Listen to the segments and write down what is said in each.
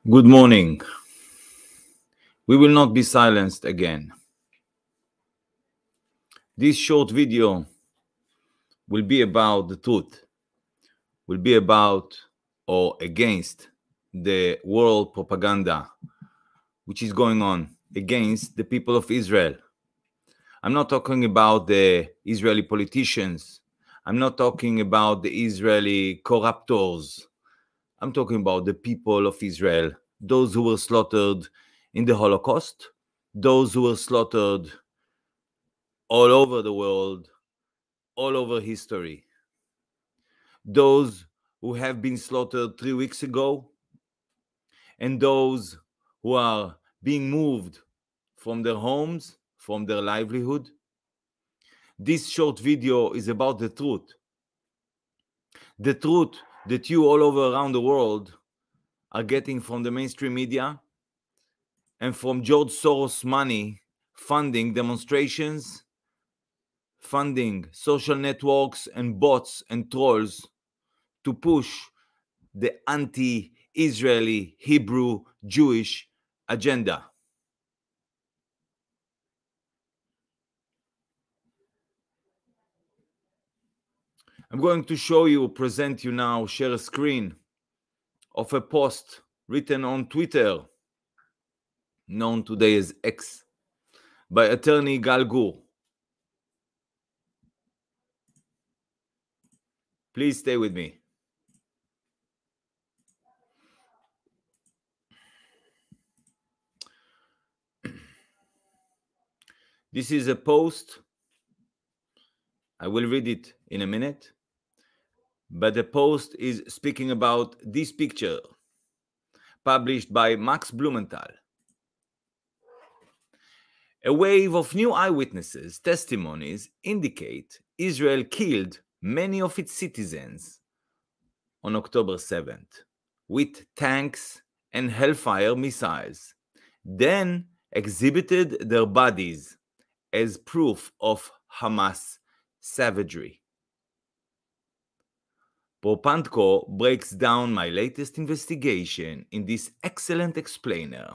Good morning. We will not be silenced again. This short video will be about the truth, will be about or against the world propaganda which is going on against the people of Israel. I'm not talking about the Israeli politicians. I'm not talking about the Israeli corruptors. I'm talking about the people of Israel, those who were slaughtered in the Holocaust, those who were slaughtered all over the world, all over history, those who have been slaughtered 3 weeks ago, and those who are being moved from their homes, from their livelihood. This short video is about the truth that you all over around the world are getting from the mainstream media and from George Soros money funding demonstrations, funding social networks and bots and trolls to push the anti-Israeli, Hebrew, Jewish agenda. I'm going to show you, present you now, share a screen of a post written on Twitter, known today as X, by attorney Gal Gur. Please stay with me. This is a post. I will read it in a minute. But the post is speaking about this picture published by Max Blumenthal. A wave of new eyewitnesses' testimonies indicate Israel killed many of its citizens on October 7th with tanks and Hellfire missiles, then exhibited their bodies as proof of Hamas savagery. Propantko breaks down my latest investigation in this excellent explainer.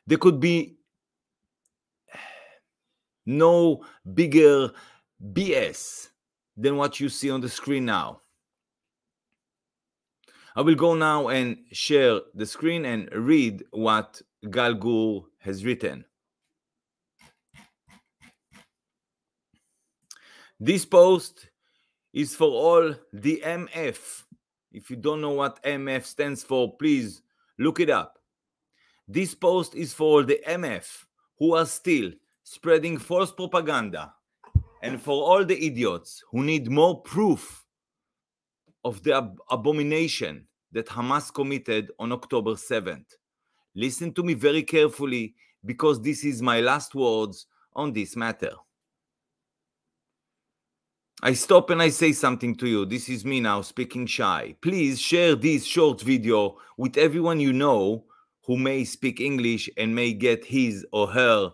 There could be no bigger BS than what you see on the screen now. I will go now and share the screen and read what Gal Gur has written. This post is for all the MF. If you don't know what MF stands for, please look it up. This post is for all the MF who are still spreading false propaganda, and for all the idiots who need more proof of the abomination that Hamas committed on October 7th. Listen to me very carefully, because this is my last words on this matter. I stop and I say something to you. This is me now speaking shy. Please share this short video with everyone you know who may speak English and may get his or her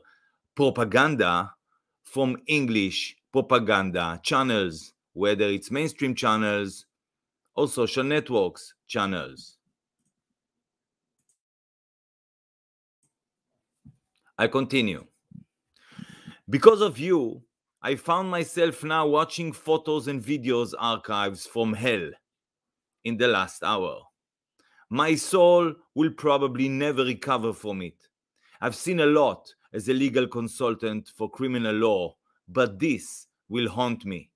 propaganda from English propaganda channels, whether it's mainstream channels or social networks channels. I continue. Because of you, I found myself now watching photos and videos archives from hell in the last hour. My soul will probably never recover from it. I've seen a lot as a legal consultant for criminal law, but this will haunt me.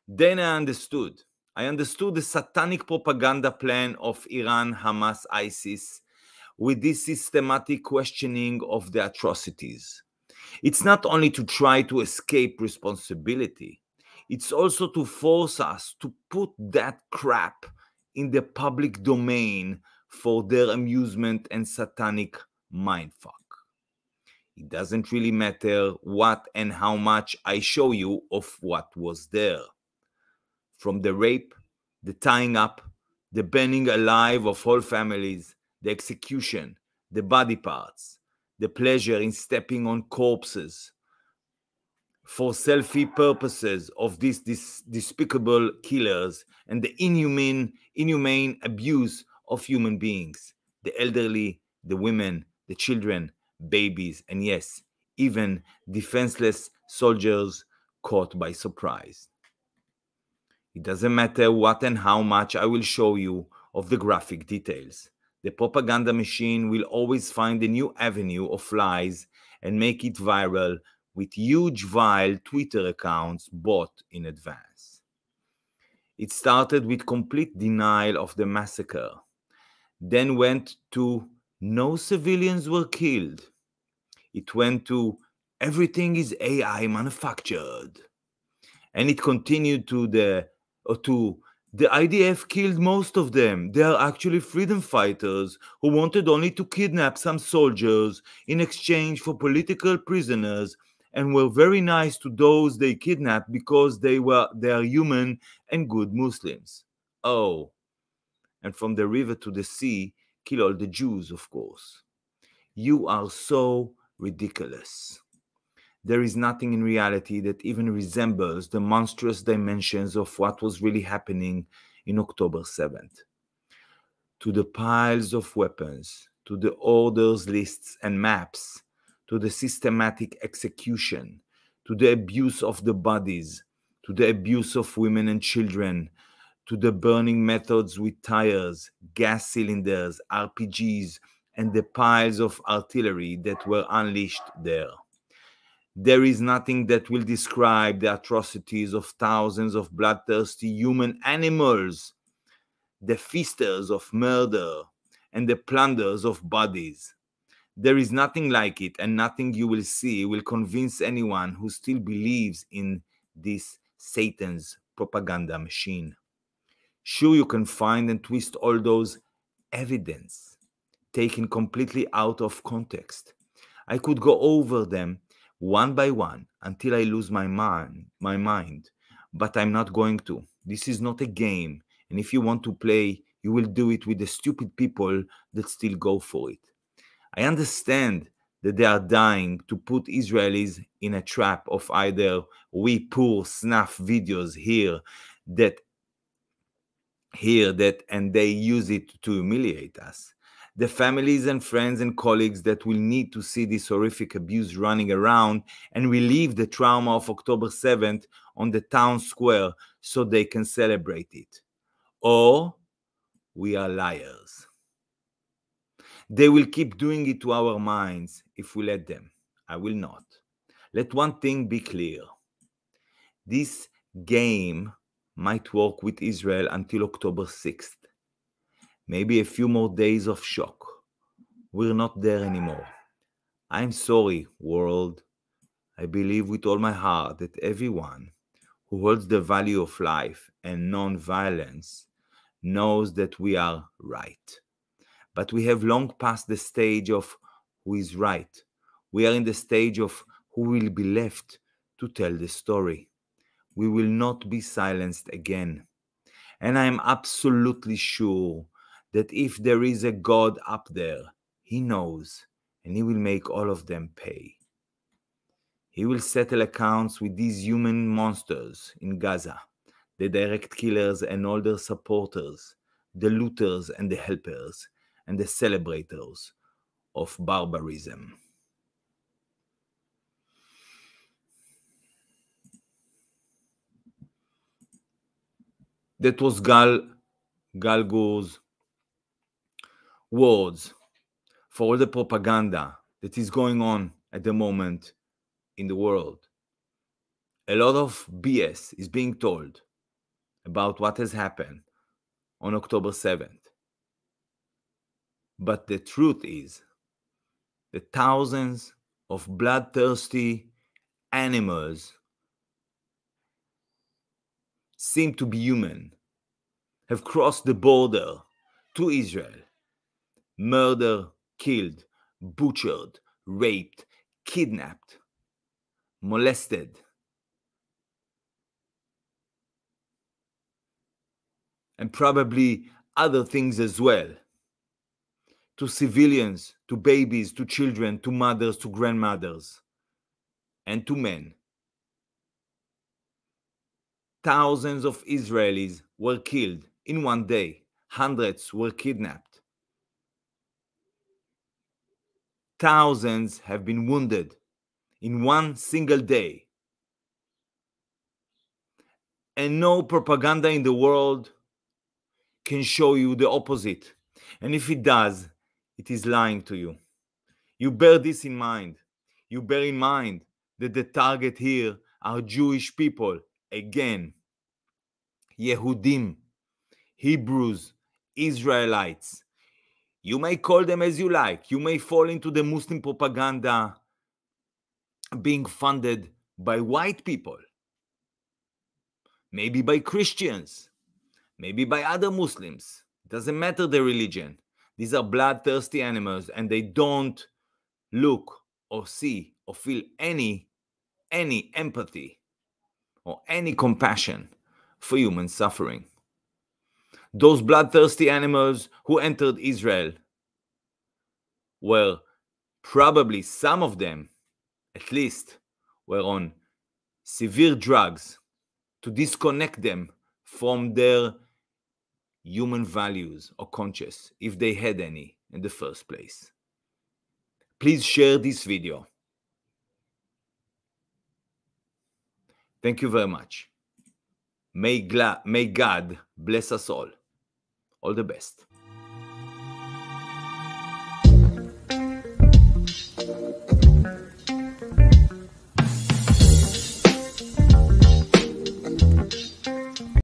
Then I understood. I understood the satanic propaganda plan of Iran, Hamas, ISIS, with this systematic questioning of the atrocities. It's not only to try to escape responsibility, it's also to force us to put that crap in the public domain for their amusement and satanic mindfuck. It doesn't really matter what and how much I show you of what was there. From the rape, the tying up, the burning alive of whole families, the execution, the body parts, the pleasure in stepping on corpses for selfie purposes of these despicable killers, and the inhumane abuse of human beings, the elderly, the women, the children, babies, and yes, even defenseless soldiers caught by surprise. It doesn't matter what and how much I will show you of the graphic details. The propaganda machine will always find a new avenue of lies and make it viral with huge vile Twitter accounts bought in advance. It started with complete denial of the massacre, then went to no civilians were killed. It went to everything is AI manufactured. And it continued to the IDF killed most of them. They are actually freedom fighters who wanted only to kidnap some soldiers in exchange for political prisoners and were very nice to those they kidnapped because they are human and good Muslims. Oh, and from the river to the sea, kill all the Jews, of course. You are so ridiculous. There is nothing in reality that even resembles the monstrous dimensions of what was really happening in October 7th. To the piles of weapons, to the orders lists and maps, to the systematic execution, to the abuse of the bodies, to the abuse of women and children, to the burning methods with tires, gas cylinders, RPGs, and the piles of artillery that were unleashed there. There is nothing that will describe the atrocities of thousands of bloodthirsty human animals, the feasters of murder, and the plunderers of bodies. There is nothing like it, and nothing you will see will convince anyone who still believes in this Satan's propaganda machine. Sure, you can find and twist all those evidence taken completely out of context. I could go over them one by one until I lose my mind, but I'm not going to. This is not a game, and if you want to play, you will do it with the stupid people that still go for it. I understand that they are dying to put Israelis in a trap of either we poor snuff videos here that and they use it to humiliate us. The families and friends and colleagues that will need to see this horrific abuse running around and relieve the trauma of October 7th on the town square so they can celebrate it. Or we are liars. They will keep doing it to our minds if we let them. I will not. Let one thing be clear. This game might work with Israel until October 6th. Maybe a few more days of shock. We're not there anymore. I'm sorry, world. I believe with all my heart that everyone who holds the value of life and non-violence knows that we are right. But we have long passed the stage of who is right. We are in the stage of who will be left to tell the story. We will not be silenced again. And I am absolutely sure that if there is a God up there, he knows, and he will make all of them pay. He will settle accounts with these human monsters in Gaza, the direct killers and all their supporters, the looters and the helpers, and the celebrators of barbarism. That was Gal Gur's words for all the propaganda that is going on at the moment in the world. A lot of BS is being told about what has happened on October 7th. But the truth is that thousands of bloodthirsty animals seem to be human, have crossed the border to Israel, murdered, killed, butchered, raped, kidnapped, molested, and probably other things as well, to civilians, to babies, to children, to mothers, to grandmothers, and to men. Thousands of Israelis were killed in one day. Hundreds were kidnapped. thousands have been wounded in one single day. And no propaganda in the world can show you the opposite. And if it does, it is lying to you. You bear this in mind. You bear in mind that the target here are Jewish people. Again, Yehudim, Hebrews, Israelites. You may call them as you like. You may fall into the Muslim propaganda being funded by white people, maybe by Christians, maybe by other Muslims. It doesn't matter the religion. These are bloodthirsty animals, and they don't look or see or feel any empathy or any compassion for human suffering. Those bloodthirsty animals who entered Israel were probably, some of them at least, were on severe drugs to disconnect them from their human values or conscience, if they had any in the first place. Please share this video. Thank you very much. May God bless us all. All the best.